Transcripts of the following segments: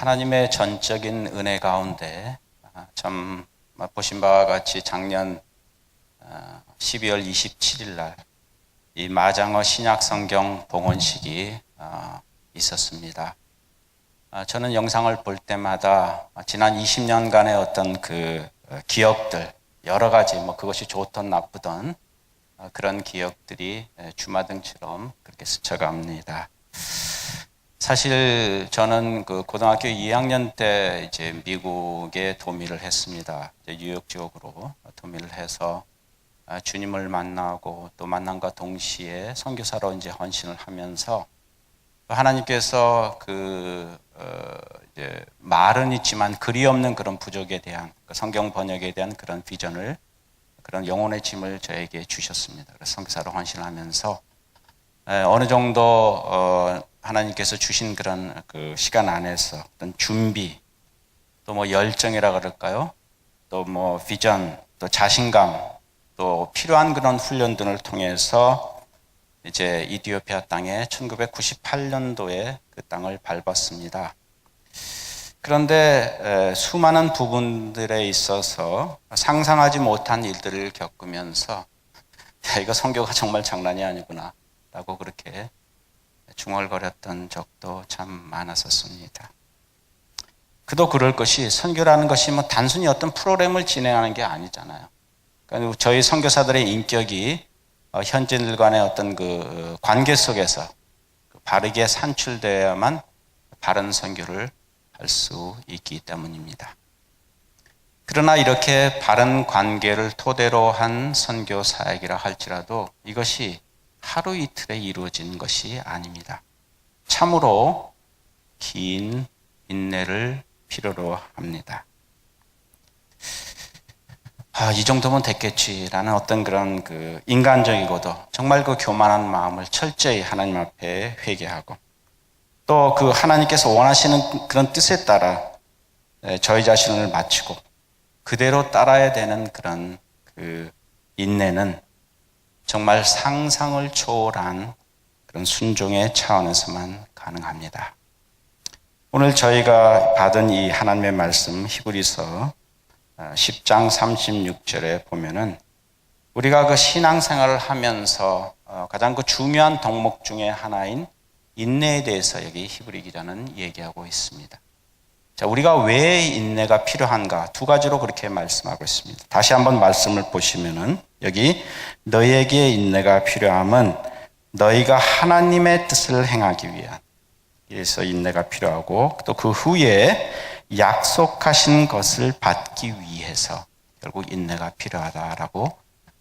하나님의 전적인 은혜 가운데 참 보신 바와 같이 작년 12월 27일 날 이 마장어 신약성경 봉헌식이 있었습니다. 저는 영상을 볼 때마다 지난 20년간의 어떤 그 기억들, 여러 가지 그것이 좋든 나쁘든 그런 기억들이 주마등처럼 그렇게 스쳐갑니다. 사실 저는 그 고등학교 2학년 때 이제 미국에 도미를 했습니다. 뉴욕 지역으로 도미를 해서 주님을 만나고 또 만남과 동시에 선교사로 이제 헌신을 하면서 하나님께서 이제 말은 있지만 글이 없는 그런 부족에 대한 성경 번역에 대한 그런 비전을, 그런 영혼의 짐을 저에게 주셨습니다. 그래서 선교사로 헌신을 하면서 어느 정도 하나님께서 주신 그런 그 시간 안에서 어떤 준비, 또 열정이라 그럴까요? 또 비전, 또 자신감, 또 필요한 그런 훈련들을 통해서 이제 이디오피아 땅에 1998년도에 그 땅을 밟았습니다. 그런데 수많은 부분들에 있어서 상상하지 못한 일들을 겪으면서 이거 선교가 정말 장난이 아니구나 라고 그렇게 중얼거렸던 적도 참 많았었습니다. 그도 그럴 것이, 선교라는 것이 단순히 어떤 프로그램을 진행하는 게 아니잖아요. 그러니까 저희 선교사들의 인격이 현지인들 간의 어떤 그 관계 속에서 바르게 산출되어야만 바른 선교를 할 수 있기 때문입니다. 그러나 이렇게 바른 관계를 토대로 한 선교 사역이라 할지라도 이것이 하루 이틀에 이루어진 것이 아닙니다. 참으로 긴 인내를 필요로 합니다. 이 정도면 됐겠지라는 어떤 그런 그 인간적이고도 정말 그 교만한 마음을 철저히 하나님 앞에 회개하고, 또 그 하나님께서 원하시는 그런 뜻에 따라 저희 자신을 맞추고 그대로 따라야 되는 그런 그 인내는 정말 상상을 초월한 그런 순종의 차원에서만 가능합니다. 오늘 저희가 받은 이 하나님의 말씀 히브리서 10장 36절에 보면은 우리가 그 신앙생활을 하면서 가장 그 중요한 덕목 중에 하나인 인내에 대해서 여기 히브리 기자는 얘기하고 있습니다. 자, 우리가 왜 인내가 필요한가? 두 가지로 그렇게 말씀하고 있습니다. 다시 한번 말씀을 보시면은 여기 너희에게 인내가 필요함은 너희가 하나님의 뜻을 행하기 위한, 그래서 인내가 필요하고, 또 그 후에 약속하신 것을 받기 위해서 결국 인내가 필요하다라고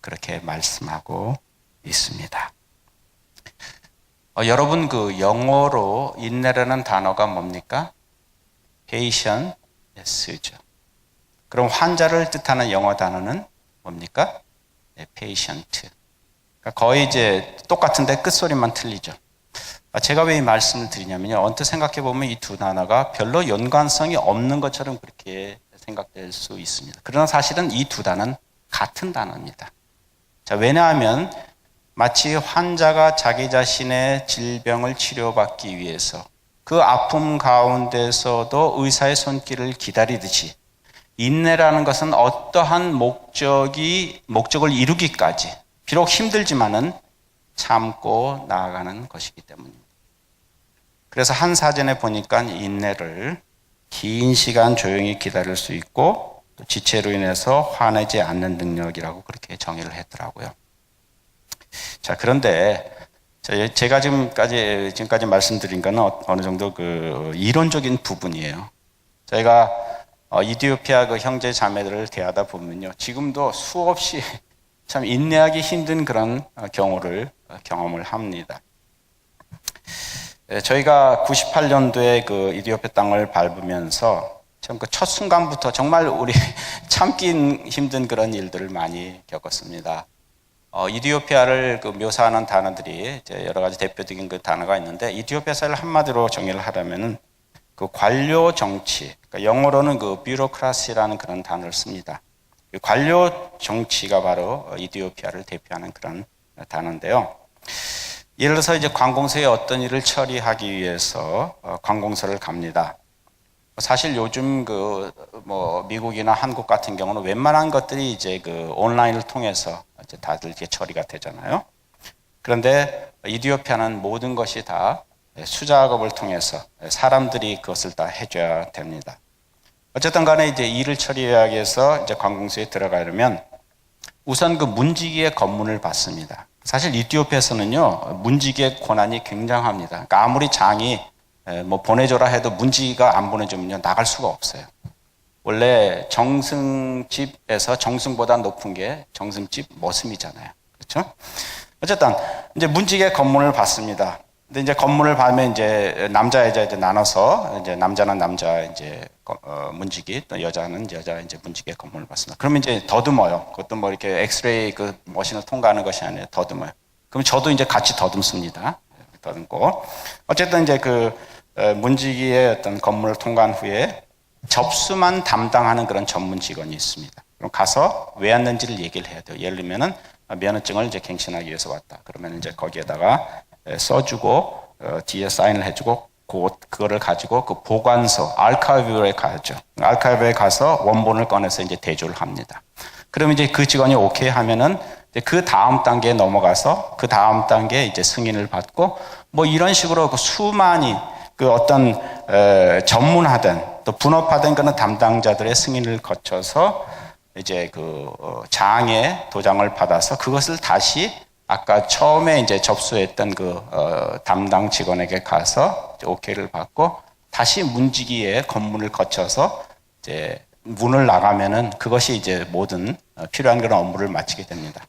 그렇게 말씀하고 있습니다. 여러분 그 영어로 인내라는 단어가 뭡니까? patience죠. 그럼 환자를 뜻하는 영어 단어는 뭡니까? patient. 그러니까 거의 이제 똑같은데 끝소리만 틀리죠. 제가 왜 이 말씀을 드리냐면요, 언뜻 생각해 보면 이 두 단어가 별로 연관성이 없는 것처럼 그렇게 생각될 수 있습니다. 그러나 사실은 이 두 단어는 같은 단어입니다. 자, 왜냐하면 마치 환자가 자기 자신의 질병을 치료받기 위해서 그 아픔 가운데서도 의사의 손길을 기다리듯이, 인내라는 것은 어떠한 목적을 이루기까지 비록 힘들지만은 참고 나아가는 것이기 때문입니다. 그래서 한 사전에 보니까 인내를 긴 시간 조용히 기다릴 수 있고, 또 지체로 인해서 화내지 않는 능력이라고 그렇게 정의를 했더라고요. 자, 그런데 제가 지금까지 말씀드린 거는 어느 정도 그 이론적인 부분이에요. 저희가 이디오피아 그 형제 자매들을 대하다 보면요, 지금도 수없이 참 인내하기 힘든 그런 경험을 합니다. 저희가 98년도에 그 이디오피아 땅을 밟으면서 참 그 첫 순간부터 정말 우리 참기 힘든 그런 일들을 많이 겪었습니다. 이디오피아를 그 묘사하는 단어들이 이제 여러 가지 대표적인 그 단어가 있는데, 이디오피아사를 한마디로 정의를 하려면은 그 관료 정치, 그러니까 영어로는 그 뷰로크라시라는 그런 단어를 씁니다. 그 관료 정치가 바로 이디오피아를 대표하는 그런 단어인데요. 예를 들어서 이제 관공서에 어떤 일을 처리하기 위해서 관공서를 갑니다. 사실 요즘 미국이나 한국 같은 경우는 웬만한 것들이 이제 온라인을 통해서 이제 다들 이제 처리가 되잖아요. 그런데 이디오피아는 모든 것이 다 수작업을 통해서 사람들이 그것을 다 해줘야 됩니다. 어쨌든 간에 이제 일을 처리하기 위해서 이제 관공서에 들어가려면 우선 그 문지기의 검문을 받습니다. 사실 이디오피아에서는요, 문지기의 권한이 굉장합니다. 그러니까 아무리 장이 보내줘라 해도 문지기가 안 보내주면요, 나갈 수가 없어요. 원래 정승집에서 정승보다 높은 게 정승집 머슴이잖아요. 그렇죠? 어쨌든 이제 문지기의 검문을 받습니다. 근데 이제 검문을 받으면 이제 남자 여자 이제 나눠서 이제 남자는 남자 이제 문지기, 또 여자는 여자 이제 문지기의 검문을 받습니다. 그러면 이제 더듬어요. 그것도 뭐 이렇게 엑스레이 그 머신을 통과하는 것이 아니라 더듬어요. 그럼 저도 이제 같이 더듬습니다. 더듬고 어쨌든 이제 문지기의 어떤 검문을 통과한 후에 접수만 담당하는 그런 전문 직원이 있습니다. 그럼 가서 왜 왔는지를 얘기를 해야 돼요. 예를 들면은 면허증을 이제 갱신하기 위해서 왔다. 그러면 이제 거기에다가 써주고 뒤에 사인을 해주고 그거를 가지고 그 보관소 아카이브에 가죠. 아카이브에 가서 원본을 꺼내서 이제 대조를 합니다. 그러면 이제 그 직원이 오케이 하면은 그 다음 단계에 넘어가서 그 다음 단계에 이제 승인을 받고 뭐 이런 식으로 그 수많이 그 어떤 전문화된 또 분업화된 그런 담당자들의 승인을 거쳐서 이제 장의 도장을 받아서 그것을 다시 아까 처음에 이제 접수했던 담당 직원에게 가서 이제 오케이를 받고 다시 문지기의 검문을 거쳐서 이제 문을 나가면은 그것이 이제 모든 필요한 그런 업무를 마치게 됩니다.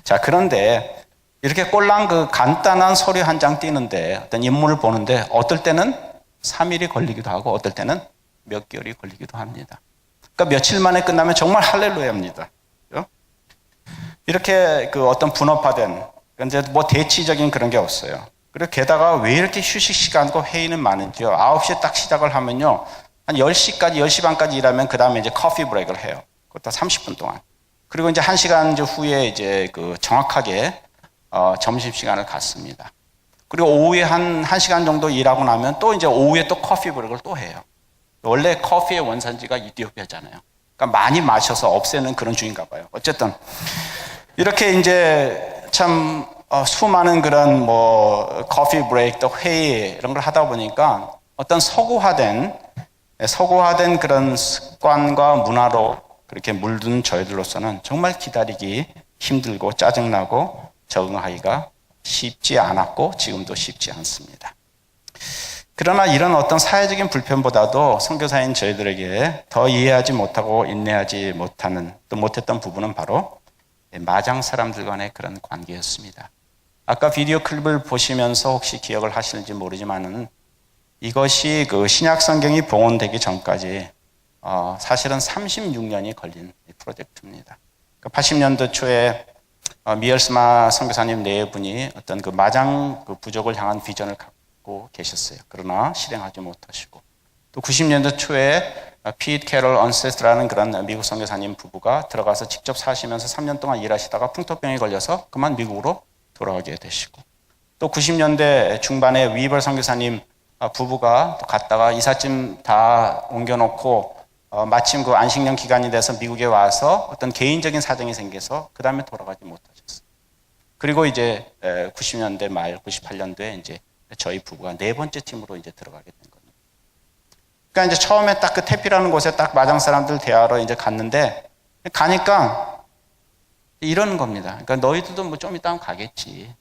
자, 그런데 이렇게 꼴랑 간단한 서류 한 장 띄는데 어떤 인물을 보는데 어떨 때는 3일이 걸리기도 하고 어떨 때는 몇 개월이 걸리기도 합니다. 그러니까 며칠 만에 끝나면 정말 할렐루야입니다. 이렇게 어떤 분업화된, 근데 뭐 대치적인 그런 게 없어요. 그리고 게다가 왜 이렇게 휴식 시간과 회의는 많은지요. 9시에 딱 시작을 하면요. 한 10시까지, 10시 반까지 일하면 그 다음에 이제 커피 브레이크를 해요. 그것도 30분 동안. 그리고 이제 1시간 후에 이제 정확하게 점심시간을 갖습니다. 그리고 오후에 한 1시간 정도 일하고 나면 또 이제 오후에 또 커피 브레이크를 또 해요. 원래 커피의 원산지가 이디오피아잖아요. 그러니까 많이 마셔서 없애는 그런 주인가 봐요. 어쨌든 이렇게 이제 참 수많은 그런 커피 브레이크 또 회의 이런 걸 하다 보니까 어떤 서구화된 그런 습관과 문화로 그렇게 물든 저희들로서는 정말 기다리기 힘들고 짜증나고 적응하기가 쉽지 않았고 지금도 쉽지 않습니다. 그러나 이런 어떤 사회적인 불편보다도 선교사인 저희들에게 더 이해하지 못하고 인내하지 못했던 부분은 바로 마장 사람들 간의 그런 관계였습니다. 아까 비디오 클립을 보시면서 혹시 기억을 하시는지 모르지만은 이것이 신약 성경이 봉헌되기 전까지 사실은 36년이 걸린 프로젝트입니다. 80년도 초에 미얼스마 선교사님 네 분이 어떤 마장 부족을 향한 비전을 갖고 계셨어요. 그러나 실행하지 못하시고 또 90년도 초에 피트 캐럴 언세스트라는 그런 미국 선교사님 부부가 들어가서 직접 사시면서 3년 동안 일하시다가 풍토병에 걸려서 그만 미국으로 돌아가게 되시고 또 90년대 중반에 위버 선교사님 부부가 또 갔다가 이삿짐 다 옮겨놓고 마침 안식년 기간이 돼서 미국에 와서 어떤 개인적인 사정이 생겨서 그 다음에 돌아가지 못하셨어요. 그리고 이제 90년대 말 98년도에 이제 저희 부부가 네 번째 팀으로 이제 들어가게 된 겁니다. 그러니까 이제 처음에 딱 그 태피라는 곳에 딱 마장 사람들 대하러 이제 갔는데 가니까 이러는 겁니다. 그러니까 너희들도 좀 이따 가겠지.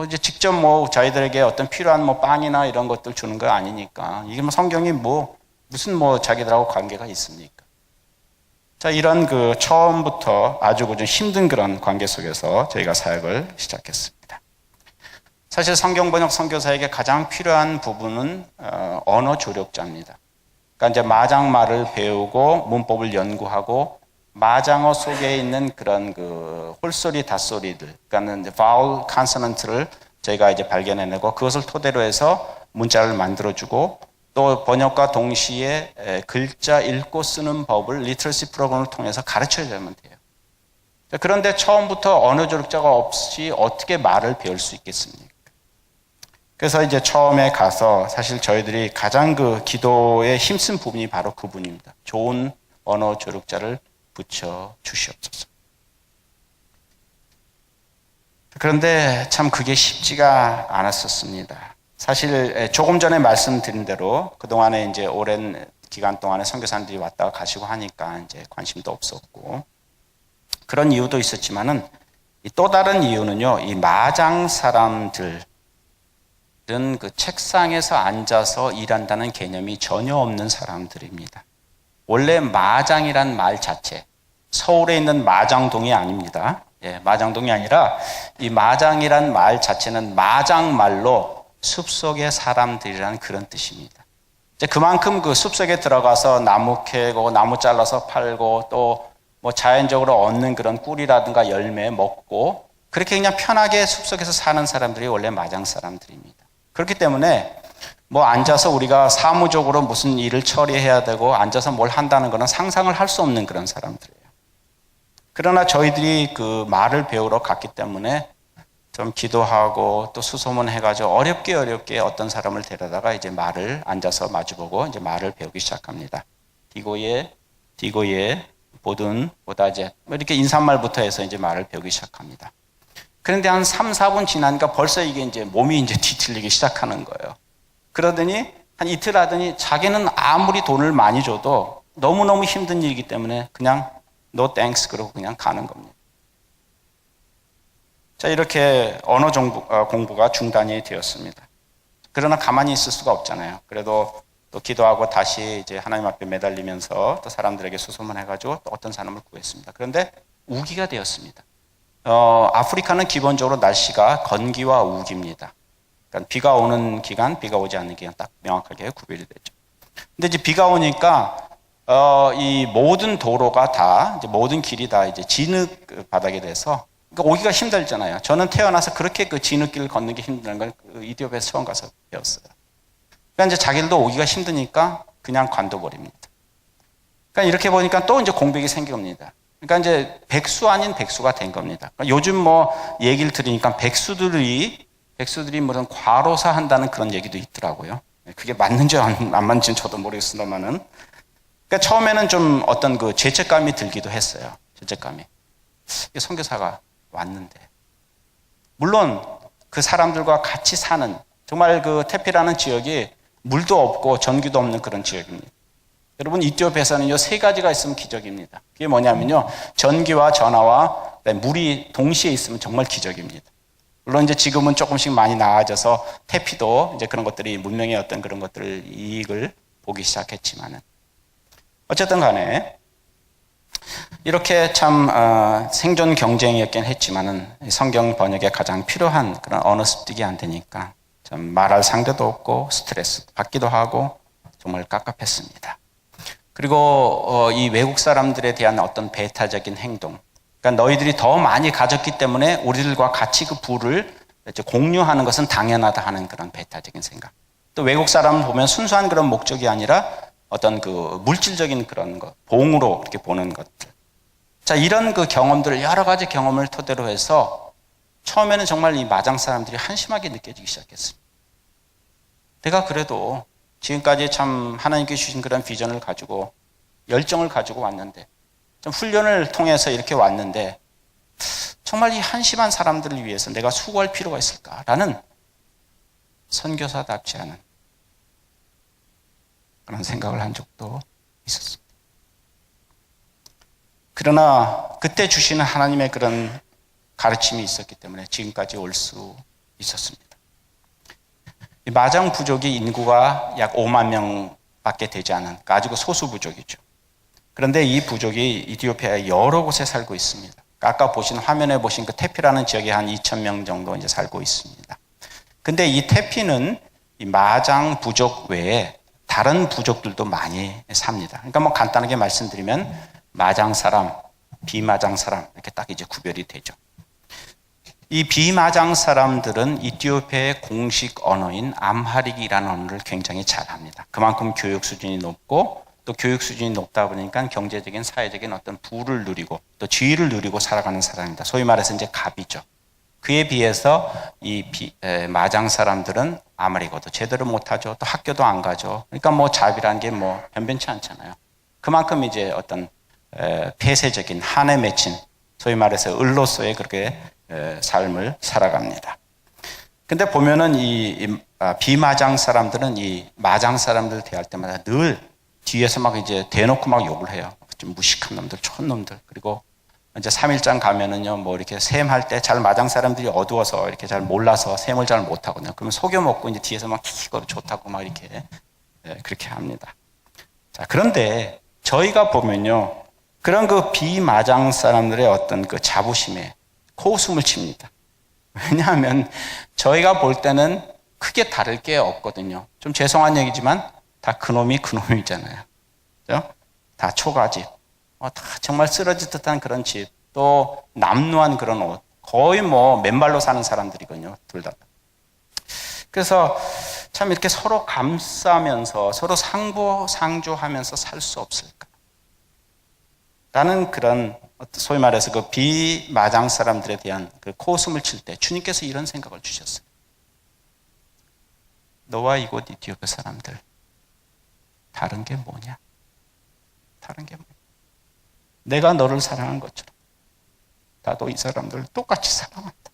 이제 직접 저희들에게 어떤 필요한 빵이나 이런 것들 주는 거 아니니까 이게 성경이 무슨 자기들하고 관계가 있습니까? 자, 이런 처음부터 아주 좀 힘든 그런 관계 속에서 저희가 사역을 시작했습니다. 사실 성경 번역 선교사에게 가장 필요한 부분은 언어 조력자입니다. 그러니까 이제 마장말을 배우고 문법을 연구하고 마장어 속에 있는 그런 홀소리, 닷소리들, 그러니까 이제 vowel, consonant를 저희가 이제 발견해내고 그것을 토대로 해서 문자를 만들어주고 또 번역과 동시에 글자 읽고 쓰는 법을 리터러시 프로그램을 통해서 가르쳐야만 돼요. 그런데 처음부터 언어 조력자가 없이 어떻게 말을 배울 수 있겠습니까? 그래서 이제 처음에 가서 사실 저희들이 가장 그 기도에 힘쓴 부분이 바로 그 부분입니다. 좋은 언어 조력자를 붙여 주시옵소서. 그런데 참 그게 쉽지가 않았었습니다. 사실 조금 전에 말씀드린 대로 그동안에 이제 오랜 기간 동안에 선교사님들이 왔다가 가시고 하니까 이제 관심도 없었고 그런 이유도 있었지만은 또 다른 이유는요, 이 마장 사람들은 그 책상에서 앉아서 일한다는 개념이 전혀 없는 사람들입니다. 원래 마장이란 말 자체, 서울에 있는 마장동이 아닙니다. 예, 마장동이 아니라 이 마장이란 말 자체는 마장말로 숲속의 사람들이라는 그런 뜻입니다. 이제 그만큼 그 숲속에 들어가서 나무 캐고 나무 잘라서 팔고 또 뭐 자연적으로 얻는 그런 꿀이라든가 열매 먹고 그렇게 그냥 편하게 숲속에서 사는 사람들이 원래 마장 사람들입니다. 그렇기 때문에 뭐 앉아서 우리가 사무적으로 무슨 일을 처리해야 되고 앉아서 뭘 한다는 것은 상상을 할 수 없는 그런 사람들이에요. 그러나 저희들이 그 말을 배우러 갔기 때문에 좀 기도하고 또 수소문 해가지고 어렵게 어떤 사람을 데려다가 이제 말을 앉아서 마주보고 이제 말을 배우기 시작합니다. 디고예, 보든, 보다제 뭐 이렇게 인사말부터 해서 이제 말을 배우기 시작합니다. 그런데 한 3, 4분 지나니까 벌써 이게 이제 몸이 이제 뒤틀리기 시작하는 거예요. 그러더니 한 이틀 하더니 자기는 아무리 돈을 많이 줘도 너무너무 힘든 일이기 때문에 그냥 no thanks 그러고 그냥 가는 겁니다. 자, 이렇게 언어 공부가 중단이 되었습니다. 그러나 가만히 있을 수가 없잖아요. 그래도 또 기도하고 다시 이제 하나님 앞에 매달리면서 또 사람들에게 수소문해가지고 또 어떤 사람을 구했습니다. 그런데 우기가 되었습니다. 아프리카는 기본적으로 날씨가 건기와 우기입니다. 그러니까 비가 오는 기간, 비가 오지 않는 기간 딱 명확하게 구별이 되죠. 근데 이제 비가 오니까 이 모든 도로가 다 이제 모든 길이 다 이제 진흙 바닥에 돼서 그러니까 오기가 힘들잖아요. 저는 태어나서 그렇게 그 진흙길을 걷는 게 힘든 걸 이디오피아에서 처음 가서 배웠어요. 그러니까 이제 자기들도 오기가 힘드니까 그냥 관둬버립니다. 그러니까 이렇게 보니까 또 이제 공백이 생긴 겁니다. 그러니까 이제 백수 아닌 백수가 된 겁니다. 그러니까 요즘 뭐 얘기를 들으니까 백수들이 무슨 과로사 한다는 그런 얘기도 있더라고요. 그게 맞는지 안 맞는지는 저도 모르겠습니다만은. 그러니까 처음에는 좀 어떤 그 죄책감이 들기도 했어요. 죄책감이. 선교사가 왔는데. 물론 그 사람들과 같이 사는 정말 그 테피라는 지역이 물도 없고 전기도 없는 그런 지역입니다. 여러분 이티오피아에서는요 3가지가 있으면 기적입니다. 그게 뭐냐면요 전기와 전화와 물이 동시에 있으면 정말 기적입니다. 물론 이제 지금은 조금씩 많이 나아져서 태피도 이제 그런 것들이 문명의 어떤 그런 것들을 이익을 보기 시작했지만은 어쨌든 간에 이렇게 참 생존 경쟁이었긴 했지만은 성경 번역에 가장 필요한 그런 언어 습득이 안 되니까 참 말할 상대도 없고 스트레스 받기도 하고 정말 깝깝했습니다. 그리고 이 외국 사람들에 대한 어떤 배타적인 행동, 그러니까 너희들이 더 많이 가졌기 때문에 우리들과 같이 그 부를 이제 공유하는 것은 당연하다 하는 그런 배타적인 생각. 또 외국 사람을 보면 순수한 그런 목적이 아니라 어떤 그 물질적인 그런 것, 봉으로 이렇게 보는 것들. 자, 이런 그 경험들을 여러 가지 경험을 토대로 해서 처음에는 정말 이 마장 사람들이 한심하게 느껴지기 시작했습니다. 내가 그래도 지금까지 참 하나님께 주신 그런 비전을 가지고 열정을 가지고 왔는데 좀 훈련을 통해서 이렇게 왔는데 정말 이 한심한 사람들을 위해서 내가 수고할 필요가 있을까라는 선교사답지 않은 그런 생각을 한 적도 있었습니다. 그러나 그때 주시는 하나님의 그런 가르침이 있었기 때문에 지금까지 올 수 있었습니다. 마장 부족이 인구가 약 5만 명밖에 되지 않은 아주 소수 부족이죠. 그런데 이 부족이 이티오피아의 여러 곳에 살고 있습니다. 아까 보신 화면에 보신 그 테피라는 지역에 한 2,000명 정도 이제 살고 있습니다. 근데 이 테피는 이 마장 부족 외에 다른 부족들도 많이 삽니다. 그러니까 뭐 간단하게 말씀드리면 마장 사람, 비마장 사람 이렇게 딱 이제 구별이 되죠. 이 비마장 사람들은 이티오피아의 공식 언어인 암하릭이라는 언어를 굉장히 잘합니다. 그만큼 교육 수준이 높고 또 교육 수준이 높다 보니까 경제적인 사회적인 어떤 부를 누리고 또 지위를 누리고 살아가는 사람입니다. 소위 말해서 이제 갑이죠. 그에 비해서 마장 사람들은 아무리고도 제대로 못하죠. 또 학교도 안 가죠. 그러니까 뭐 자비라는 게 뭐 변변치 않잖아요. 그만큼 이제 어떤 폐쇄적인 한에 맺힌 소위 말해서 을로서의 그렇게 삶을 살아갑니다. 근데 보면은 비마장 사람들은 이 마장 사람들 대할 때마다 늘 뒤에서 막 이제 대놓고 막 욕을 해요. 좀 무식한 놈들, 촌놈들. 그리고 이제 3일장 가면은요, 뭐 이렇게 셈할 때 잘 마장 사람들이 어두워서 이렇게 잘 몰라서 셈을 잘 못하거든요. 그러면 속여먹고 이제 뒤에서 막 키키거리 좋다고 막 이렇게, 그렇게 합니다. 자, 그런데 저희가 보면요, 그런 그 비마장 사람들의 어떤 그 자부심에 코웃음을 칩니다. 왜냐하면 저희가 볼 때는 크게 다를 게 없거든요. 좀 죄송한 얘기지만 다 그놈이 그놈이잖아요. 그죠? 다 초가집. 다 정말 쓰러질 듯한 그런 집. 또 남루한 그런 옷. 거의 뭐 맨발로 사는 사람들이거든요. 둘 다. 그래서 참 이렇게 서로 감싸면서 서로 상조하면서 살 수 없을까? 라는 그런 소위 말해서 그 비마장 사람들에 대한 그 코웃음을 칠 때 주님께서 이런 생각을 주셨어요. 너와 이곳 이디오페 사람들 다른 게 뭐냐? 다른 게 뭐냐? 내가 너를 사랑한 것처럼 나도 이 사람들을 똑같이 사랑한다.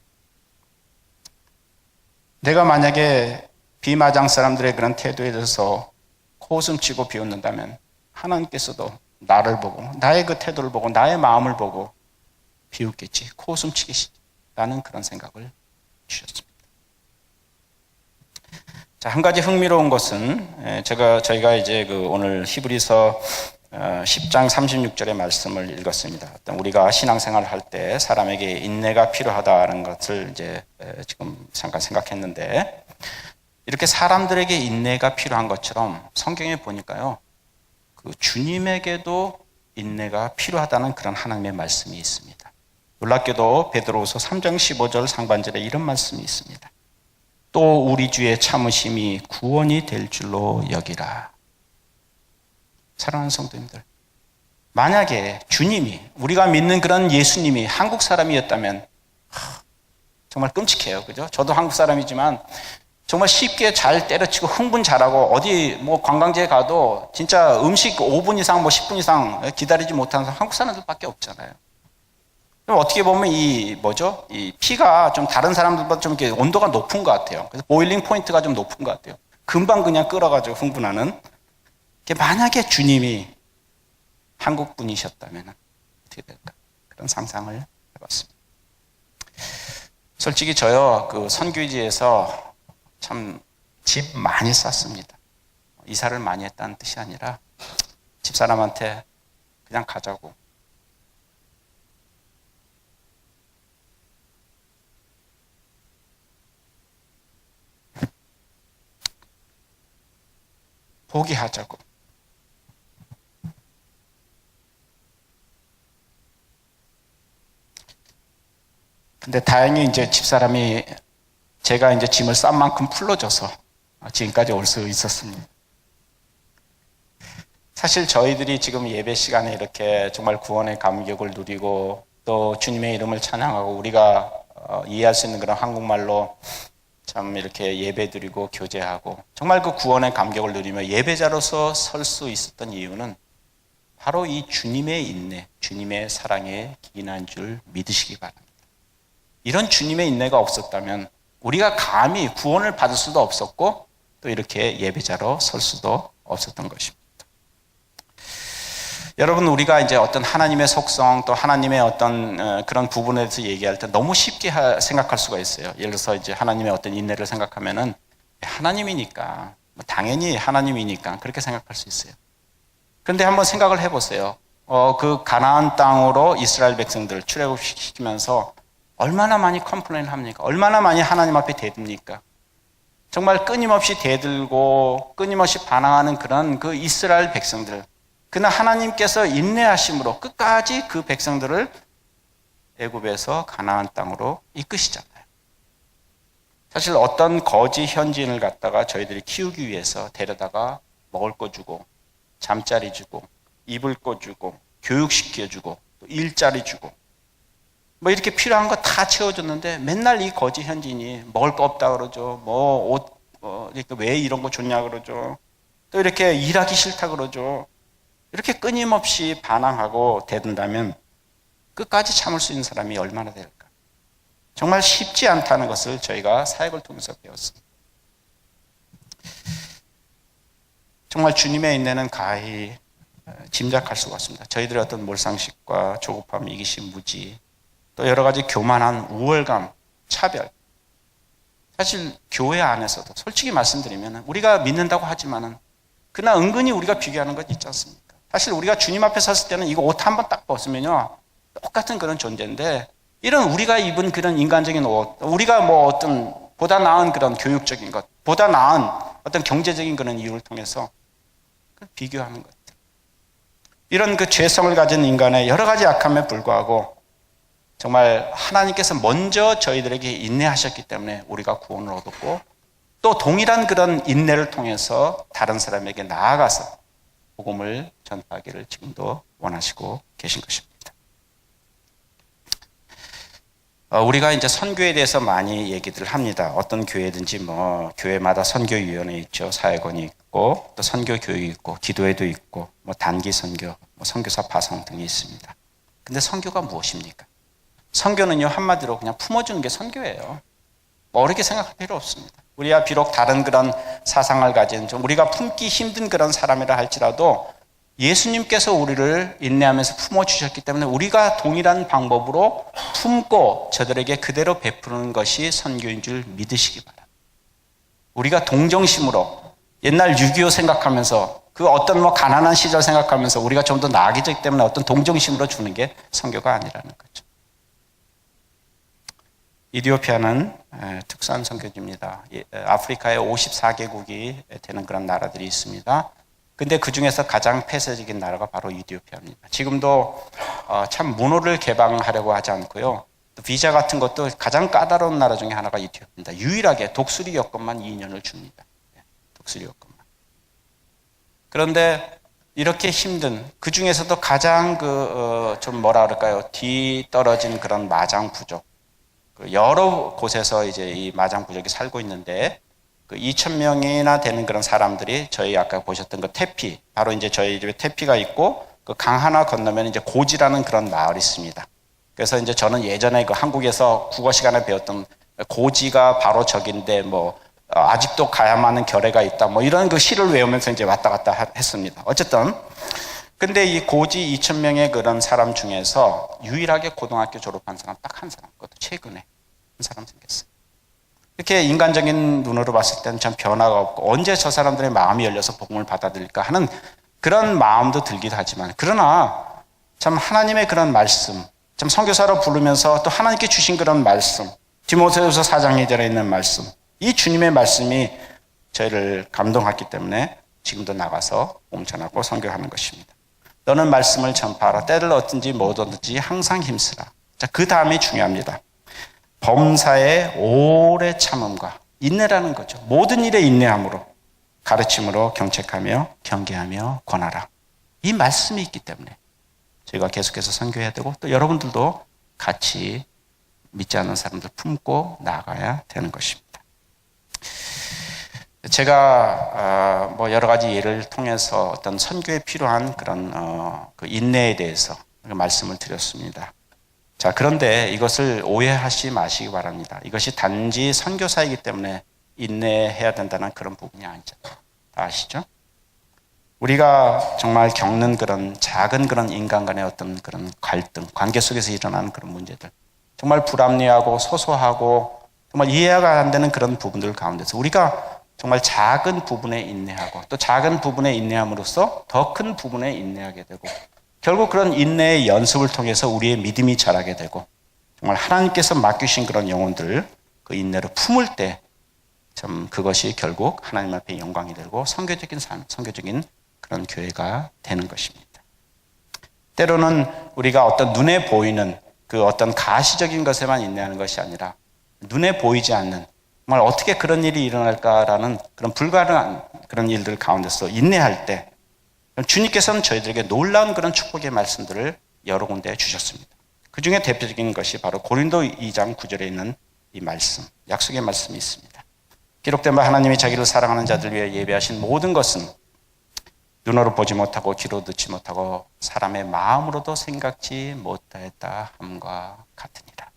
내가 만약에 비마장 사람들의 그런 태도에 대해서 코웃음치고 비웃는다면 하나님께서도 나를 보고 나의 그 태도를 보고 나의 마음을 보고 비웃겠지, 코웃음치겠지 라는 그런 생각을 주셨습니다. 자, 한 가지 흥미로운 것은 저희가 이제 오늘 히브리서 10장 36절의 말씀을 읽었습니다. 우리가 신앙생활을 할 때 사람에게 인내가 필요하다는 것을 이제 지금 잠깐 생각했는데, 이렇게 사람들에게 인내가 필요한 것처럼 성경에 보니까요, 그 주님에게도 인내가 필요하다는 그런 하나님의 말씀이 있습니다. 놀랍게도 베드로후서 3장 15절 상반절에 이런 말씀이 있습니다. 또 우리 주의 참으심이 구원이 될 줄로 여기라. 사랑하는 성도님들, 만약에 주님이, 우리가 믿는 그런 예수님이 한국 사람이었다면 정말 끔찍해요. 그죠? 저도 한국 사람이지만 정말 쉽게 잘 때려치고 흥분 잘하고 어디 뭐 관광지에 가도 진짜 음식 5분 이상 뭐 10분 이상 기다리지 못하는 사람 한국 사람들밖에 없잖아요. 어떻게 보면 이 피가 좀 다른 사람들보다 좀 이렇게 온도가 높은 것 같아요. 그래서 보일링 포인트가 좀 높은 것 같아요. 금방 그냥 끓어가지고 흥분하는. 만약에 주님이 한국 분이셨다면 어떻게 될까? 그런 상상을 해봤습니다. 솔직히 저요, 그 선교지에서 참 집 많이 쌌습니다. 이사를 많이 했다는 뜻이 아니라 집사람한테 그냥 가자고. 포기하자고. 근데 다행히 이제 집사람이 제가 이제 짐을 싼 만큼 풀러줘서 지금까지 올 수 있었습니다. 사실 저희들이 지금 예배 시간에 이렇게 정말 구원의 감격을 누리고 또 주님의 이름을 찬양하고 우리가 이해할 수 있는 그런 한국말로 참 이렇게 예배드리고 교제하고 정말 그 구원의 감격을 누리며 예배자로서 설 수 있었던 이유는 바로 이 주님의 인내, 주님의 사랑에 기인한 줄 믿으시기 바랍니다. 이런 주님의 인내가 없었다면 우리가 감히 구원을 받을 수도 없었고 또 이렇게 예배자로 설 수도 없었던 것입니다. 여러분, 우리가 이제 어떤 하나님의 속성 또 하나님의 어떤 그런 부분에 대해서 얘기할 때 너무 쉽게 생각할 수가 있어요. 예를 들어서 이제 하나님의 어떤 인내를 생각하면은 하나님이니까, 당연히 하나님이니까 그렇게 생각할 수 있어요. 그런데 한번 생각을 해보세요. 그 가나안 땅으로 이스라엘 백성들을 출애굽시키면서 얼마나 많이 컴플레인을 합니까? 얼마나 많이 하나님 앞에 대듭니까? 정말 끊임없이 대들고 끊임없이 반항하는 그런 그 이스라엘 백성들. 그러나 하나님께서 인내하심으로 끝까지 그 백성들을 애굽에서 가나안 땅으로 이끄시잖아요. 사실 어떤 거지 현지인을 갖다가 저희들이 키우기 위해서 데려다가 먹을 거 주고 잠자리 주고 입을 거 주고 교육시켜주고 또 일자리 주고 뭐 이렇게 필요한 거 다 채워줬는데 맨날 이 거지 현지인이 먹을 거 없다 그러죠. 뭐 옷, 이렇게 왜 이런 거 줬냐 그러죠. 또 이렇게 일하기 싫다 그러죠. 이렇게 끊임없이 반항하고 대든다면 끝까지 참을 수 있는 사람이 얼마나 될까? 정말 쉽지 않다는 것을 저희가 사역을 통해서 배웠습니다. 정말 주님의 인내는 가히 짐작할 수가 없습니다. 저희들의 어떤 몰상식과 조급함, 이기심, 무지, 또 여러 가지 교만한 우월감, 차별. 사실 교회 안에서도 솔직히 말씀드리면 우리가 믿는다고 하지만은 그러나 은근히 우리가 비교하는 것 있지 않습니까? 사실 우리가 주님 앞에 섰을 때는 이거 옷 한 번 딱 벗으면요 똑같은 그런 존재인데 이런 우리가 입은 그런 인간적인 옷, 우리가 뭐 어떤 보다 나은 그런 교육적인 것, 보다 나은 어떤 경제적인 그런 이유를 통해서 비교하는 것들. 이런 그 죄성을 가진 인간의 여러 가지 약함에 불구하고 정말 하나님께서 먼저 저희들에게 인내하셨기 때문에 우리가 구원을 얻었고 또 동일한 그런 인내를 통해서 다른 사람에게 나아가서 복음을 전파하기를 지금도 원하시고 계신 것입니다. 우리가 이제 선교에 대해서 많이 얘기들 합니다. 어떤 교회든지 뭐 교회마다 선교위원회 있죠. 사역원이 있고 또 선교 교육이 있고 기도회도 있고 뭐 단기 선교, 뭐 선교사 파송 등이 있습니다. 근데 선교가 무엇입니까? 선교는요 한마디로 그냥 품어주는 게 선교예요. 뭐 어렵게 생각할 필요 없습니다. 우리가 비록 다른 그런 사상을 가진 좀 우리가 품기 힘든 그런 사람이라 할지라도 예수님께서 우리를 인내하면서 품어주셨기 때문에 우리가 동일한 방법으로 품고 저들에게 그대로 베푸는 것이 선교인 줄 믿으시기 바랍니다. 우리가 동정심으로 옛날 6.25 생각하면서 그 어떤 뭐 가난한 시절 생각하면서 우리가 좀 더 나아지기 때문에 어떤 동정심으로 주는 게 선교가 아니라는 거죠. 이디오피아는 특수한 선교지입니다. 아프리카에 54개국이 되는 그런 나라들이 있습니다. 근데 그 중에서 가장 폐쇄적인 나라가 바로 이디오피아입니다. 지금도 참 문호를 개방하려고 하지 않고요. 또 비자 같은 것도 가장 까다로운 나라 중에 하나가 이디오피아입니다. 유일하게 독수리 여권만 2년을 줍니다. 독수리 여권만. 그런데 이렇게 힘든 그 중에서도 가장 좀 뭐라 그럴까요? 뒤떨어진 그런 마장 부족. 여러 곳에서 이제 이 마장 부족이 살고 있는데. 2,000명이나 되는 그런 사람들이 저희 아까 보셨던 그 태피, 바로 이제 저희 집에 태피가 있고 그 강 하나 건너면 이제 고지라는 그런 마을이 있습니다. 그래서 이제 저는 예전에 그 한국에서 국어 시간에 배웠던 고지가 바로 저긴데 뭐 아직도 가야만 결례가 있다 뭐 이런 그 시를 외우면서 이제 왔다 갔다 했습니다. 어쨌든 근데 이 고지 2,000명의 그런 사람 중에서 유일하게 고등학교 졸업한 사람 딱 한 사람, 그것도 최근에 한 사람 생겼어요. 이렇게 인간적인 눈으로 봤을 때는 참 변화가 없고 언제 저 사람들의 마음이 열려서 복음을 받아들일까 하는 그런 마음도 들기도 하지만 그러나 참 하나님의 그런 말씀, 참 선교사로 부르면서 또 하나님께 주신 그런 말씀, 디모데후서 4장 2절에 있는 말씀, 이 주님의 말씀이 저희를 감동했기 때문에 지금도 나가서 복음 전하고 선교하는 것입니다. 너는 말씀을 전파하라. 때를 얻든지 못 얻든지 항상 힘쓰라. 자, 그 다음이 중요합니다. 범사의 오래 참음과 인내라는 거죠. 모든 일에 인내함으로 가르침으로 경책하며 경계하며 권하라. 이 말씀이 있기 때문에 저희가 계속해서 선교해야 되고 또 여러분들도 같이 믿지 않는 사람들 품고 나가야 되는 것입니다. 제가 뭐 여러 가지 예를 통해서 어떤 선교에 필요한 그런 그 인내에 대해서 말씀을 드렸습니다. 자, 그런데 이것을 오해하지 마시기 바랍니다. 이것이 단지 선교사이기 때문에 인내해야 된다는 그런 부분이 아니죠. 다 아시죠? 우리가 정말 겪는 그런 작은 그런 인간 간의 어떤 그런 갈등, 관계 속에서 일어나는 그런 문제들, 정말 불합리하고 소소하고 정말 이해가 안 되는 그런 부분들 가운데서 우리가 정말 작은 부분에 인내하고 또 작은 부분에 인내함으로써 더 큰 부분에 인내하게 되고 결국 그런 인내의 연습을 통해서 우리의 믿음이 자라게 되고 정말 하나님께서 맡기신 그런 영혼들을 그 인내로 품을 때 참 그것이 결국 하나님 앞에 영광이 되고 선교적인 삶, 선교적인 그런 교회가 되는 것입니다. 때로는 우리가 어떤 눈에 보이는 그 어떤 가시적인 것에만 인내하는 것이 아니라 눈에 보이지 않는 정말 어떻게 그런 일이 일어날까라는 그런 불가능한 그런 일들 가운데서 인내할 때 주님께서는 저희들에게 놀라운 그런 축복의 말씀들을 여러 군데 주셨습니다. 그 중에 대표적인 것이 바로 고린도 2장 9절에 있는 이 말씀, 약속의 말씀이 있습니다. 기록된 바 하나님이 자기를 사랑하는 자들 위해 예비하신 모든 것은 눈으로 보지 못하고 귀로 듣지 못하고 사람의 마음으로도 생각지 못하였다 함과 같으니라.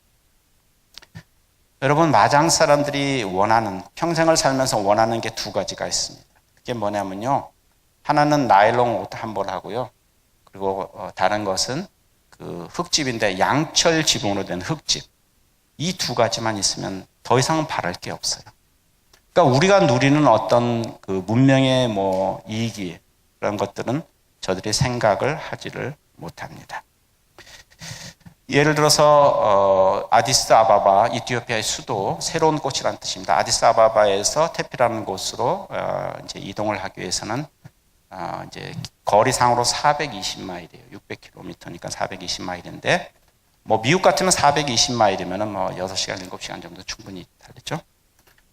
여러분, 마장 사람들이 원하는, 평생을 살면서 원하는 게 두 가지가 있습니다. 그게 뭐냐면요, 하나는 나일론 옷 한 벌 하고요, 그리고 다른 것은 그 흙집인데 양철 지붕으로 된 흙집. 이 두 가지만 있으면 더 이상 바랄 게 없어요. 그러니까 우리가 누리는 어떤 그 문명의 이익이, 그런 것들은 저들이 생각을 하지를 못합니다. 예를 들어서 아디스아바바, 이티오피아의 수도, 새로운 꽃이라는 뜻입니다. 아디스아바바에서 테피라는 곳으로 이제 이동을 하기 위해서는 이제 거리상으로 420마일이에요. 600km니까 420마일인데, 미국 같으면 420마일이면은 6시간, 7시간 정도 충분히 달리죠.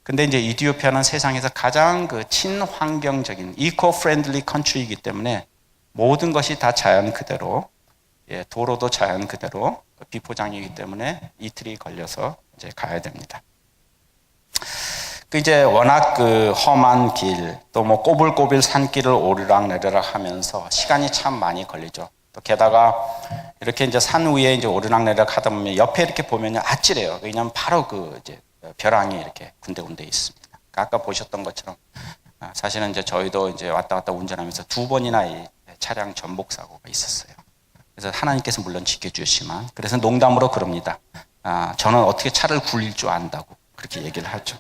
근데 이제 이티오피아는 세상에서 가장 그 친환경적인 eco-friendly country이기 때문에 모든 것이 다 자연 그대로, 도로도 자연 그대로 비포장이기 때문에 이틀이 걸려서 이제 가야 됩니다. 이제 워낙 그 험한 길, 또 꼬불꼬불 산길을 오르락내리락 하면서 시간이 참 많이 걸리죠. 또 게다가 이렇게 이제 산 위에 이제 오르락내리락 하다 보면 옆에 이렇게 보면요, 아찔해요. 왜냐하면 바로 그 이제 벼랑이 이렇게 군데군데 있습니다. 아까 보셨던 것처럼 사실은 이제 저희도 이제 왔다 갔다 운전하면서 2번이나 이 차량 전복 사고가 있었어요. 그래서 하나님께서 물론 지켜주시지만, 그래서 농담으로 그럽니다. 저는 어떻게 차를 굴릴 줄 안다고 그렇게 얘기를 하죠.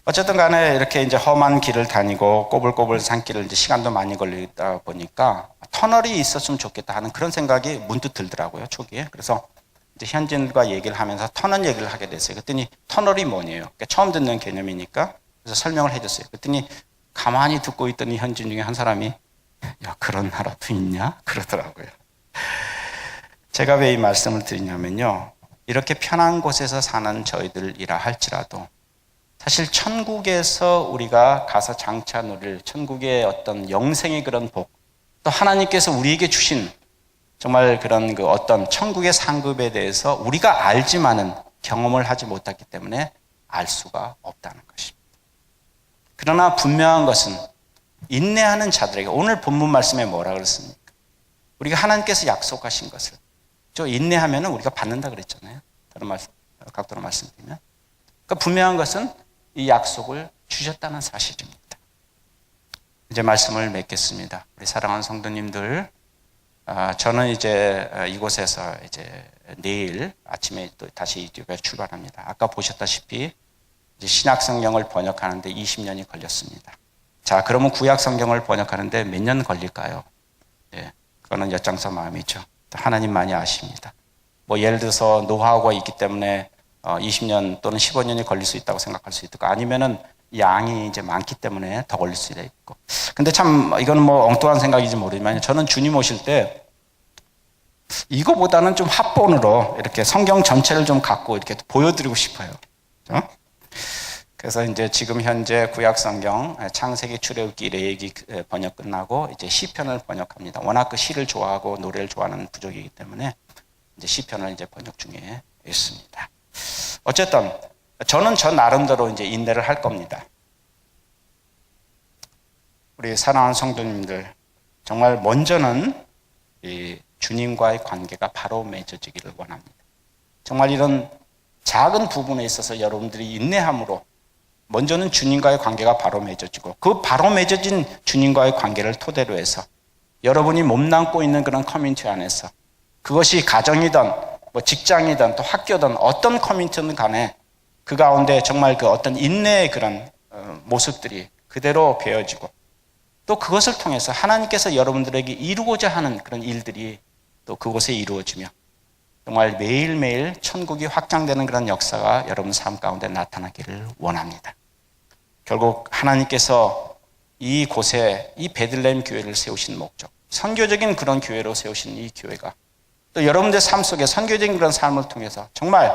어쨌든 간에 이렇게 이제 험한 길을 다니고 꼬불꼬불 산길을 이제 시간도 많이 걸리다 보니까 터널이 있었으면 좋겠다 하는 그런 생각이 문득 들더라고요, 초기에. 그래서 이제 현지인들과 얘기를 하면서 터널 얘기를 하게 됐어요. 그랬더니 터널이 뭐냐요? 그러니까 처음 듣는 개념이니까 그래서 설명을 해줬어요. 그랬더니 가만히 듣고 있던 현지인 중에 한 사람이, 야, 그런 나라도 있냐? 그러더라고요. 제가 왜 이 말씀을 드리냐면요, 이렇게 편한 곳에서 사는 저희들이라 할지라도 사실 천국에서 우리가 가서 장차 누릴 천국의 어떤 영생의 그런 복, 또 하나님께서 우리에게 주신 정말 그런 그 어떤 천국의 상급에 대해서 우리가 알지만은 경험을 하지 못했기 때문에 알 수가 없다는 것입니다. 그러나 분명한 것은 인내하는 자들에게, 오늘 본문 말씀에 뭐라 그랬습니까? 우리가 하나님께서 약속하신 것을 인내하면 우리가 받는다 그랬잖아요. 다른 말씀, 각도로 말씀드리면. 그러니까 분명한 것은 이 약속을 주셨다는 사실입니다. 이제 말씀을 맺겠습니다. 우리 사랑하는 성도님들, 저는 이제 이곳에서 이제 내일 아침에 또 다시 이쪽에 출발합니다. 아까 보셨다시피 이제 신약 성경을 번역하는데 20년이 걸렸습니다. 자, 그러면 구약 성경을 번역하는데 몇 년 걸릴까요? 그거는 엿장서 마음이죠. 하나님만이 아십니다. 예를 들어서 노하우가 있기 때문에 20년 또는 15년이 걸릴 수 있다고 생각할 수 있고, 아니면은 양이 이제 많기 때문에 더 걸릴 수도 있고. 근데 참 이거는 엉뚱한 생각인지 모르지만 저는 주님 오실 때 이거보다는 좀 합본으로 이렇게 성경 전체를 좀 갖고 이렇게 보여드리고 싶어요. 그렇죠? 그래서 이제 지금 현재 구약 성경 창세기, 출애굽기, 레위기 번역 끝나고 이제 시편을 번역합니다. 워낙 그 시를 좋아하고 노래를 좋아하는 부족이기 때문에 이제 시편을 이제 번역 중에 있습니다. 어쨌든 저는 저 나름대로 이제 인내를 할 겁니다. 우리 사랑하는 성도님들, 정말 먼저는 이 주님과의 관계가 바로 맺어지기를 원합니다. 정말 이런 작은 부분에 있어서 여러분들이 인내함으로 먼저는 주님과의 관계가 바로 맺어지고, 그 바로 맺어진 주님과의 관계를 토대로 해서 여러분이 몸담고 있는 그런 커뮤니티 안에서, 그것이 가정이든 직장이든 또 학교든 어떤 커뮤니티든 간에 그 가운데 정말 그 어떤 인내의 그런 모습들이 그대로 배어지고, 또 그것을 통해서 하나님께서 여러분들에게 이루고자 하는 그런 일들이 또 그곳에 이루어지며 정말 매일매일 천국이 확장되는 그런 역사가 여러분 삶 가운데 나타나기를 원합니다. 결국 하나님께서 이곳에 이 베들레헴 교회를 세우신 목적, 선교적인 그런 교회로 세우신 이 교회가 또 여러분들 삶 속에 선교적인 그런 삶을 통해서 정말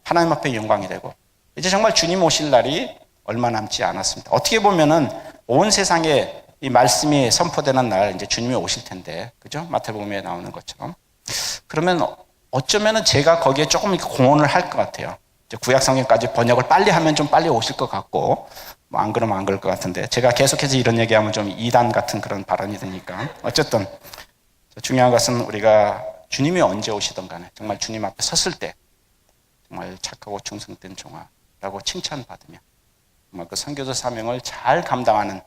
하나님 앞에 영광이 되고, 이제 정말 주님 오실 날이 얼마 남지 않았습니다. 어떻게 보면은 온 세상에 이 말씀이 선포되는 날 이제 주님이 오실 텐데, 그죠? 마태복음에 나오는 것처럼. 그러면 어쩌면 제가 거기에 조금 공헌을 할 것 같아요. 구약성경까지 번역을 빨리 하면 좀 빨리 오실 것 같고, 뭐 안 그러면 안 그럴 것 같은데, 제가 계속해서 이런 얘기하면 좀 이단 같은 그런 발언이 되니까. 어쨌든 중요한 것은 우리가 주님이 언제 오시든 간에 정말 주님 앞에 섰을 때 정말 착하고 충성된 종아라고 칭찬받으며 정말 그 선교사 사명을 잘 감당하는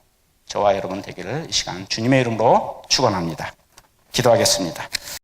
저와 여러분 되기를 이 시간 주님의 이름으로 축원합니다. 기도하겠습니다.